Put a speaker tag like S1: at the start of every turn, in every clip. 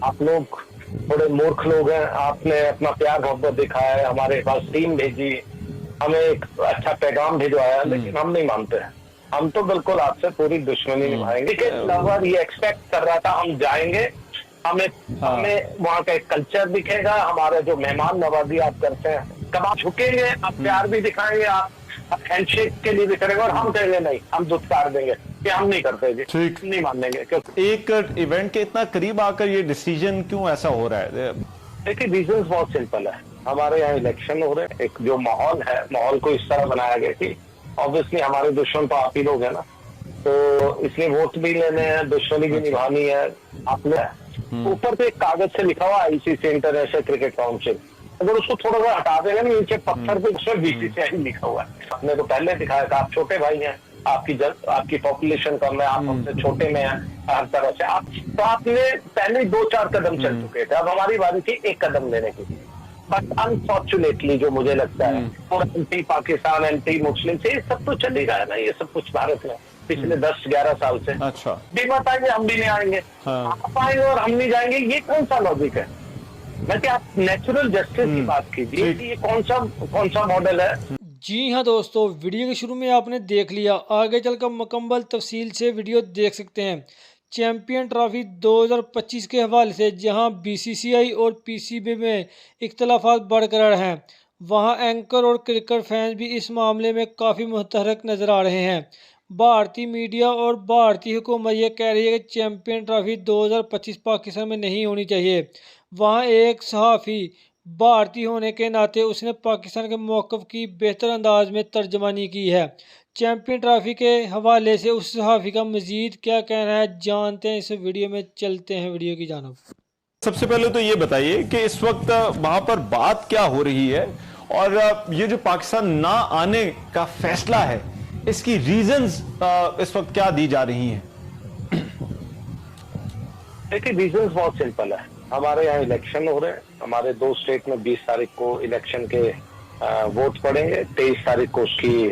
S1: आप लोग बड़े मूर्ख लोग हैं, आपने अपना प्यार मोहब्बत दिखाया है, हमारे पास टीम भेजी, हमें एक अच्छा पैगाम भिजवाया, लेकिन हम नहीं मानते हैं। हम तो बिल्कुल आपसे पूरी दुश्मनी निभाएंगे। कि लवर ये एक्सपेक्ट कर रहा था हम जाएंगे, हमें हमें वहाँ का एक कल्चर दिखेगा, हमारे जो मेहमान नवाजी आप करते हैं, कब आप झुकेंगे, आप प्यार भी दिखाएंगे, आप हैंडशेक के लिए भी करेंगे, और हम कहेंगे नहीं, हम दुत्कार देंगे कि हम नहीं करते जी,
S2: ठीक,
S1: नहीं मानेंगे। क्योंकि
S2: एक इवेंट के इतना करीब आकर ये डिसीजन क्यों ऐसा हो रहा है?
S1: देखिए रीजन बहुत सिंपल है। हमारे यहाँ इलेक्शन हो रहे हैं, एक जो माहौल है, माहौल को इस तरह बनाया गया कि ऑब्वियसली हमारे दुश्मन तो आप ही लोग हैं ना, तो इसलिए वोट भी लेने हैं, दुश्मनी भी निभानी है। आपने ऊपर पे एक कागज से लिखा हुआ आईसीसी इंटरनेशनल क्रिकेट काउंसिल, अगर उसको थोड़ा सा हटा देंगे ना नीचे पत्थर पे, उसमें बीसीसीआई लिखा हुआ है। आपने तो पहले दिखाया था, आप छोटे भाई हैं, आपकी पॉपुलेशन कम है, आप हमसे छोटे में हैं हर तरह से, तो आपने पहले 2-4 कदम चल चुके थे। अब हमारी बारी थी एक कदम लेने की। बट अनफॉर्चुनेटली जो मुझे लगता है, और एंटी पाकिस्तान, एंटी मुस्लिम से ये सब तो चल ही रहा है ना, ये सब कुछ भारत में पिछले 10-11 साल से।
S2: अच्छा,
S1: भी बताएंगे हम भी नहीं आएंगे, आप आएंगे और हम नहीं जाएंगे, ये कौन सा लॉजिक है? मैं क्या, आप नेचुरल जस्टिस की बात कीजिए, ये कौन सा मॉडल है?
S3: जी हाँ दोस्तों, वीडियो के शुरू में आपने देख लिया, आगे चलकर मुकम्मल तफसील से वीडियो देख सकते हैं। चैंपियन ट्रॉफी 2025 के हवाले से जहां बीसीसीआई और पीसीबी में इख्तलाफात बरकरार हैं, वहां एंकर और क्रिकेट फैंस भी इस मामले में काफ़ी मुतहरक नज़र आ रहे हैं। भारतीय मीडिया और भारतीय हुकूमत ये कह रही है कि चैंपियन ट्रॉफी 2025 पाकिस्तान में नहीं होनी चाहिए। वहाँ एक सहाफ़ी भारतीय होने के नाते उसने पाकिस्तान के मौक़िफ़ की बेहतर अंदाज में तर्जमानी की है। चैंपियन ट्रॉफी के हवाले से उस सहाफ़ी का मज़ीद क्या कहना है, जानते हैं इस वीडियो में। चलते हैं वीडियो की जानिब।
S2: सबसे पहले तो ये बताइए कि इस वक्त वहां पर बात क्या हो रही है, और ये जो पाकिस्तान ना आने का फैसला है, इसकी रीजंस इस वक्त क्या दी जा रही हैं?
S1: देखिए रीजंस बहुत सिंपल है। हमारे यहाँ इलेक्शन हो रहे हैं, हमारे 2 स्टेट में 20 तारीख को इलेक्शन के वोट पड़ेंगे, 23 तारीख को उसकी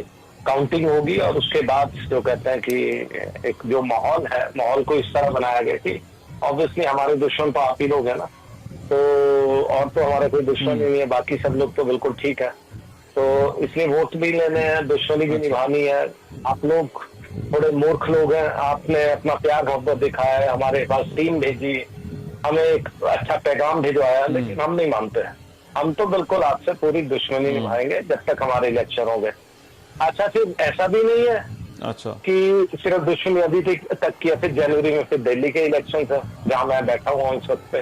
S1: काउंटिंग होगी, और उसके बाद जो कहते हैं कि एक जो माहौल है, माहौल को इस तरह बनाया गया कि ऑब्वियसली हमारे दुश्मन तो आप ही लोग हैं ना, तो और तो हमारे कोई दुश्मन ही नहीं है, बाकी सब लोग तो बिल्कुल ठीक है, तो इसलिए वोट भी लेने हैं, दुश्मनी भी निभानी है। आप लोग बड़े मूर्ख लोग हैं, आपने अपना प्यार मोहब्बत दिखाया है, हमारे पास टीम भेजी, हमें एक अच्छा पैगाम भिजवाया, लेकिन हम नहीं मानते हैं। हम तो बिल्कुल आपसे पूरी दुश्मनी निभाएंगे जब तक हमारे इलेक्शन हो गए। अच्छा, सिर्फ ऐसा भी नहीं है
S2: अच्छा
S1: कि सिर्फ दुश्मनी अभी तक किया, फिर जनवरी में फिर दिल्ली के इलेक्शन थे, जहां मैं बैठा हुआ हूँ इस वक्त पे,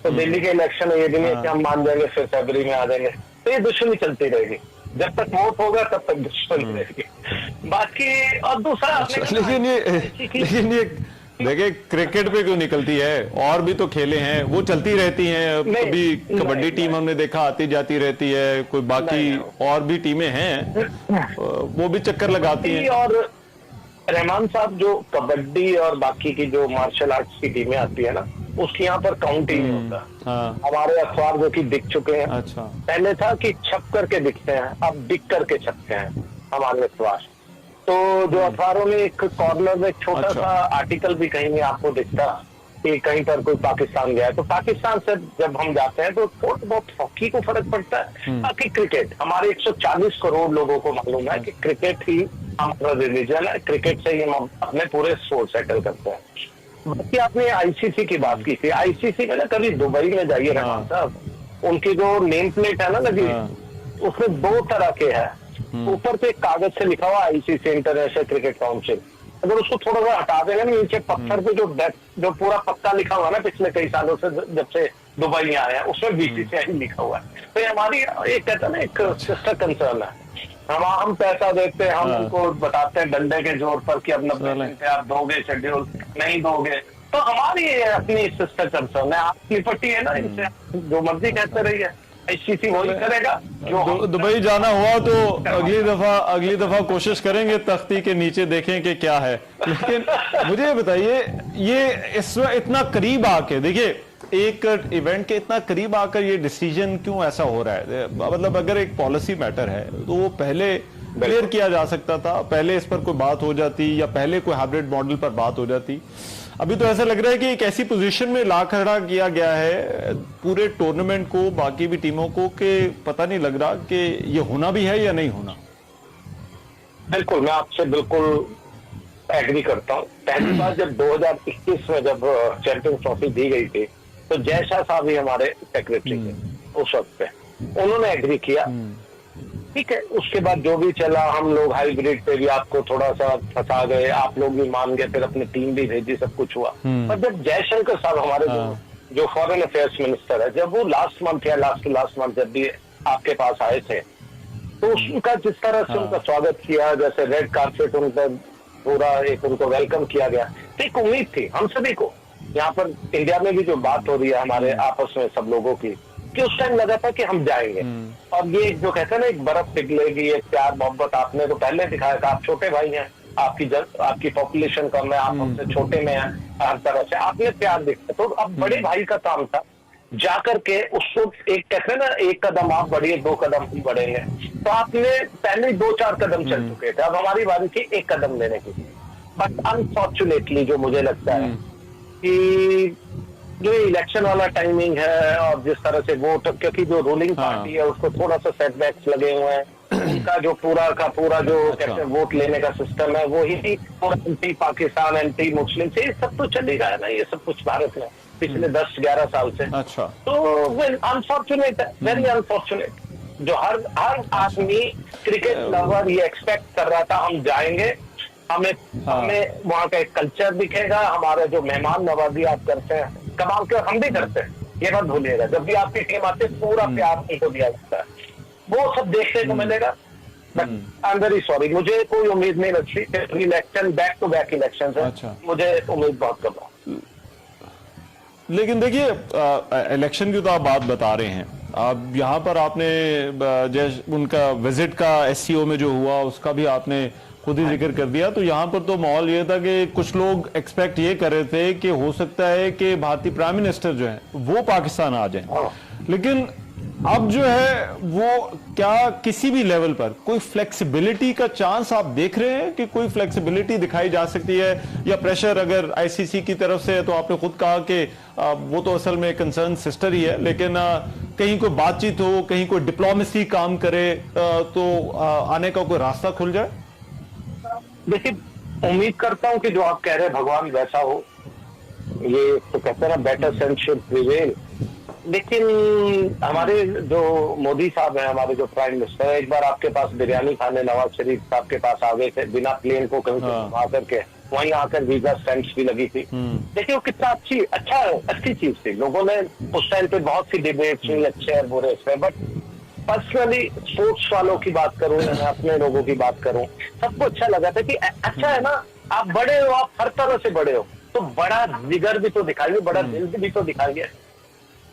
S1: तो दिल्ली के इलेक्शन ये भी नहीं है कि हम मान जाएंगे फिर फरवरी में आ जाएंगे, तो ये दुश्मनी चलती रहेगी जब तक वोट होगा, तब तक दुश्मनी रहेगी। बाकी और दूसरा,
S2: लेकिन ये देखिए, क्रिकेट पे क्यों निकलती है, और भी तो खेले हैं, वो चलती रहती हैं। कभी कबड्डी टीम हमने देखा आती जाती रहती है, कोई बाकी और भी टीमें हैं, वो भी चक्कर लगाती हैं।
S1: और रहमान साहब, जो कबड्डी और बाकी की जो मार्शल आर्ट्स की टीमें आती है ना, उसकी यहाँ पर काउंट ही नहीं होता। हमारे अखबार जो कि दिख चुके हैं,
S2: अच्छा,
S1: पहले था कि छप करके दिखते हैं, अब दिख करके छपते हैं हमारे अखबार। तो जो अखबारों में एक कॉर्नर में छोटा सा आर्टिकल भी कहीं में आपको दिखता कि कहीं पर कोई पाकिस्तान गया है, तो पाकिस्तान से जब हम जाते हैं तो थोड़ा बहुत हॉकी को फर्क पड़ता है, बाकी क्रिकेट हमारे 140 करोड़ लोगों को मालूम है कि क्रिकेट ही हमारा रिलीजन है, क्रिकेट से ही हम अपने पूरे स्पोर्ट सेटल करते हैं। बाकी आपने आईसीसी की बात की थी, आईसीसी में ना कभी दुबई में जाइए रहमान साहब, उनकी जो नेम प्लेट है ना लगी, उसमें 2 तरह के है। ऊपर पे एक कागज से लिखा हुआ आईसीसी इंटरनेशनल क्रिकेट काउंसिल, अगर उसको थोड़ा सा हटा देंगे ना नीचे पत्थर पे जो पूरा पक्का लिखा हुआ ना पिछले कई सालों से जब से दुबई आए हैं, उसमें बीसीसीआई लिखा हुआ है। तो ये हमारी एक कहता है ना एक सिस्टर कंसर्न है। हम पैसा देते हैं, हम उनको बताते हैं डंडे के जोर पर कि अब 90 घंटे आप दोगे, शेड्यूल नहीं दोगे, तो हमारी अपनी सिस्टर कंसर्न है। आप निपटी है ना इनसे, जो मर्जी कहते रहिए, आईसीसी वही करेगा।
S2: दुबई जाना हुआ तो अगली दफा कोशिश करेंगे तख्ती के नीचे देखें कि क्या है। लेकिन मुझे ये बताइए, ये इस इतना करीब आके, देखिए एक इवेंट के इतना करीब आकर ये डिसीजन क्यों ऐसा हो रहा है? मतलब अगर एक पॉलिसी मैटर है तो वो पहले क्लियर किया जा सकता था, पहले इस पर कोई बात हो जाती, या पहले कोई हाइब्रिड मॉडल पर बात हो जाती। अभी तो ऐसा लग रहा है कि एक ऐसी पोजीशन में ला खड़ा किया गया है पूरे टूर्नामेंट को, बाकी भी टीमों को, कि पता नहीं लग रहा कि ये होना भी है या नहीं होना।
S1: बिल्कुल, मैं आपसे बिल्कुल एग्री करता हूँ। पहली बार जब 2021 में जब चैंपियंस ट्रॉफी दी गई थी, तो जय शाह साहब ही हमारे सेक्रेटरी थे उस वक्त पे, उन्होंने एग्री किया, ठीक है। उसके बाद जो भी चला, हम लोग हाइब्रिड पे भी आपको थोड़ा सा फंसा गए, आप लोग भी मान गए, फिर अपनी टीम भी भेजी, सब कुछ हुआ। पर जब जयशंकर साहब हमारे जो फॉरेन अफेयर्स मिनिस्टर है, जब वो लास्ट मंथ या लास्ट मंथ जब भी आपके पास आए थे, तो उसका जिस तरह से उनका स्वागत किया, जैसे रेड कार्पेट उनका पूरा एक उनको वेलकम किया गया, तो एक उम्मीद थी हम सभी को, यहाँ पर इंडिया में भी जो बात हो रही है हमारे आपस में सब लोगों की, कि उस टाइम लगा था कि हम जाएंगे। और ये जो कहते हैं ना, एक बर्फ पिघलेगी, एक प्यार मोहब्बत आपने तो पहले दिखाया था। आप छोटे भाई हैं, आपकी पॉपुलेशन कम है, आप हमसे छोटे में हैं, हर तरह से आपने प्यार दिखा। तो अब बड़े भाई का काम था जाकर के उसको, एक कहते हैं ना, एक कदम आप बढ़िए, 2 कदम ही बढ़ेंगे। तो आपने पहले 2-4 कदम चल चुके थे, अब हमारी बारी थी 1 कदम लेने की। बट अनफॉर्चुनेटली जो मुझे लगता है कि जो इलेक्शन वाला टाइमिंग है और जिस तरह से वोट, क्योंकि जो रूलिंग पार्टी है उसको थोड़ा सा सेटबैक्स लगे हुए हैं, उनका जो पूरा का पूरा जो कहते हैं वोट लेने का सिस्टम है, वो ही एंटी पाकिस्तान, एंटी मुस्लिम से सब तो चल ही रहा है ना, ये सब कुछ भारत में पिछले 10-11 साल से।
S2: अच्छा,
S1: तो अनफॉर्चुनेट है, वेरी अनफॉर्चुनेट। जो हर आदमी क्रिकेट लवर ये एक्सपेक्ट कर रहा था, हम जाएंगे, हमें वहाँ का एक कल्चर दिखेगा, हमारे जो मेहमान नवाजी आप करते हैं, कमाल के हम भी करते हैं, ये मत भूलिएगा। जब भी आपकी टीम आती है, पूरा प्यार उनको दिया जाता है, वो सब देखने को मिलेगा। But I am very sorry, मुझे कोई उम्मीद नहीं लगती। Election back to back election है, मुझे उम्मीद बहुत कम है।
S2: लेकिन देखिए, इलेक्शन की तो आप बात बता रहे हैं, अब यहाँ पर आपने जैसे उनका विजिट का एससीओ में जो हुआ उसका भी आपने खुद ही जिक्र कर दिया। तो यहाँ पर तो माहौल ये था कि कुछ लोग एक्सपेक्ट ये कर रहे थे कि हो सकता है कि भारतीय प्राइम मिनिस्टर जो है वो पाकिस्तान आ जाए, लेकिन अब जो है वो क्या किसी भी लेवल पर कोई फ्लेक्सिबिलिटी का चांस आप देख रहे हैं कि कोई फ्लेक्सिबिलिटी दिखाई जा सकती है, या प्रेशर अगर आईसीसी की तरफ से है, तो आपने खुद कहा कि वो तो असल में कंसर्न सिस्टर ही है, लेकिन कहीं कोई बातचीत हो, कहीं कोई डिप्लोमेसी काम करे तो आने का कोई रास्ता खुल जाए।
S1: देखिए, उम्मीद करता हूं कि जो आप कह रहे हैं भगवान वैसा हो, ये तो कहते हैं ना, बेटर सेंस शुड प्रिवेल। लेकिन हमारे जो मोदी साहब हैं, हमारे जो प्राइम मिनिस्टर है, एक बार आपके पास बिरयानी खाने नवाज शरीफ साहब के पास आ गए थे, बिना प्लेन को कहीं घुमा करके, वहीं आकर वीजा स्टैंप्स भी लगी थी। देखिए वो कितना अच्छी चीज थी। लोगों ने उस टाइम पे बहुत सी डिबेट्स हुई, अच्छे और बुरे इसमें, बट पर्सनली स्पोर्ट्स वालों की बात करूं या मैं अपने लोगों की बात करूं, सबको अच्छा लगा था कि अच्छा है ना, आप बड़े हो, आप हर तरह से बड़े हो, तो बड़ा जिगर भी तो दिखाइए, बड़ा दिल भी तो दिखाइए।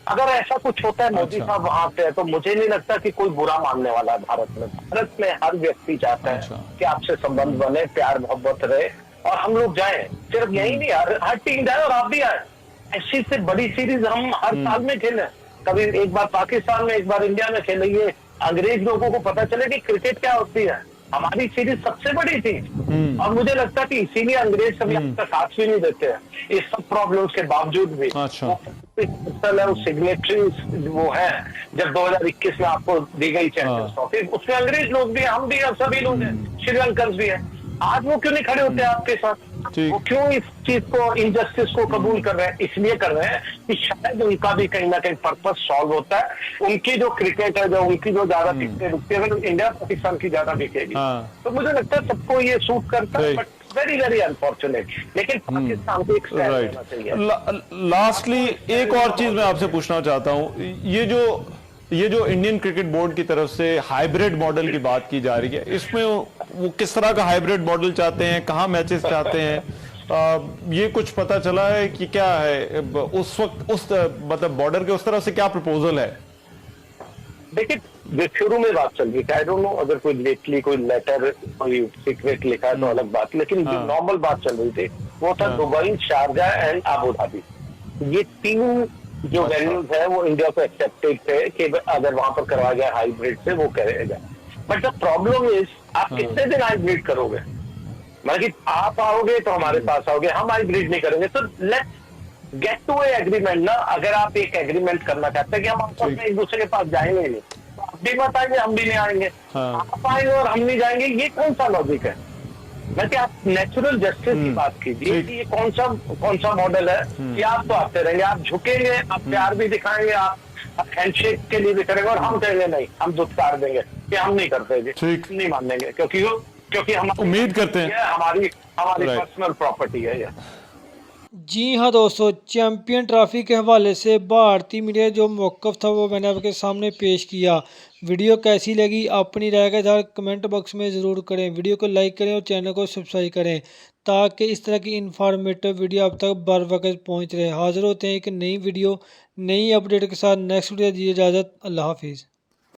S1: अगर ऐसा कुछ होता है, मोदी साहब वहां पे है, तो मुझे नहीं लगता कि कोई बुरा मानने वाला है भारत में। भारत में हर व्यक्ति चाहता है कि आपसे संबंध बने, प्यार मोहब्बत रहे, और हम लोग जाएं। सिर्फ यही नहीं, हर टीम जाए और आप भी आए। ऐसी से बड़ी सीरीज हम हर साल में खेले, कभी एक बार पाकिस्तान में, एक बार इंडिया में खेलेंगे। अंग्रेज लोगों को पता चले कि क्रिकेट क्या होती है। हमारी सीरीज सबसे बड़ी थी, और मुझे लगता कि इसीलिए अंग्रेज कभी आपका साथ भी नहीं देते हैं, इस सब प्रॉब्लम्स के बावजूद भी। सिग्नेटरी वो है, जब 2021 में आपको दी गई चैंपियंस ट्रॉफी, उसमें अंग्रेज लोग भी, हम भी, और सभी लोग हैं, श्रीलंकन भी है। आज वो क्यों नहीं खड़े होते आपके साथ? वो क्यों इस चीज को, इनजस्टिस को कबूल कर रहे हैं? इसलिए कर रहे हैं कि शायद उनका भी कहीं ना कहीं पर्पस सॉल्व होता है। उनकी जो क्रिकेट है, जो उनकी जो ज्यादा दिखते तो इंडिया पाकिस्तान की ज्यादा दिखेगी। तो मुझे लगता है सबको ये सूट करता है, बट वेरी वेरी अनफॉर्चुनेट। लेकिन पाकिस्तान को एक स्टैंड लेना चाहिए।
S2: लास्टली एक और चीज मैं आपसे पूछना चाहता हूँ, ये जो इंडियन क्रिकेट बोर्ड की तरफ से हाइब्रिड मॉडल की बात की जा रही है, इसमें वो किस तरह का हाइब्रिड मॉडल चाहते हैं, कहाँ मैचेस चाहते हैं, ये कुछ पता चला है कि क्या है उस वक्त, उस मतलब बॉर्डर के उस तरफ से क्या प्रपोजल है?
S1: देखिए, शुरू में बात चल रही थी, आई डोंट नो अगर कोई लेटली कोई लेटर, कोई सीक्रेट लिखा है तो अलग बात, लेकिन जो नॉर्मल बात चल रही थी वो था Dubai, Sharjah and Abu Dhabi. ये 3 जो वेन्यूज है वो इंडिया को एक्सेप्टेड थे कि अगर वहां पर करवाया गया हाइब्रिड से वो करेगा। बट द प्रॉब्लम इज, आप कितने दिन हाइब्रिड करोगे? मतलब कि आप आओगे तो हमारे पास आओगे, हम हाइब्रिड नहीं करेंगे। तो let's get to a agreement ना। अगर आप एक एग्रीमेंट करना चाहते हैं कि हम आपस में एक दूसरे के पास जाएंगे ही नहीं, तो आप भी मत आएंगे, हम भी नहीं आएंगे।
S2: हाँ।
S1: आप आएंगे और हम नहीं जाएंगे, ये कौन सा लॉजिक है? मैं कि आप नेचुरल जस्टिस की बात कीजिए कि ये कौन सा मॉडल है कि आप तो आते रहेंगे, आप झुकेंगे, आप प्यार भी दिखाएंगे, आप हैंडशेक के लिए भी करेंगे, और हम कहेंगे नहीं, हम दुत्कार देंगे कि हम नहीं करते जी,
S2: ठीक।
S1: नहीं मानेंगे, क्योंकि हम
S2: उम्मीद करते हैं
S1: हमारी
S2: Right.
S1: पर्सनल प्रॉपर्टी है ये।
S3: जी हाँ दोस्तों, चैंपियन ट्रॉफी के हवाले से भारतीय मीडिया जो मौक़िफ़ था वो मैंने आपके सामने पेश किया। वीडियो कैसी लगी अपनी राय का इज़हार कमेंट बॉक्स में ज़रूर करें। वीडियो को लाइक करें और चैनल को सब्सक्राइब करें ताकि इस तरह की इन्फॉर्मेटिव वीडियो आप तक बर वक्त पहुँच रहे। हाज़िर होते हैं एक नई वीडियो नई अपडेट के साथ। नेक्स्ट वीडियो दीजिए इजाज़त। अल्लाह हाफिज़।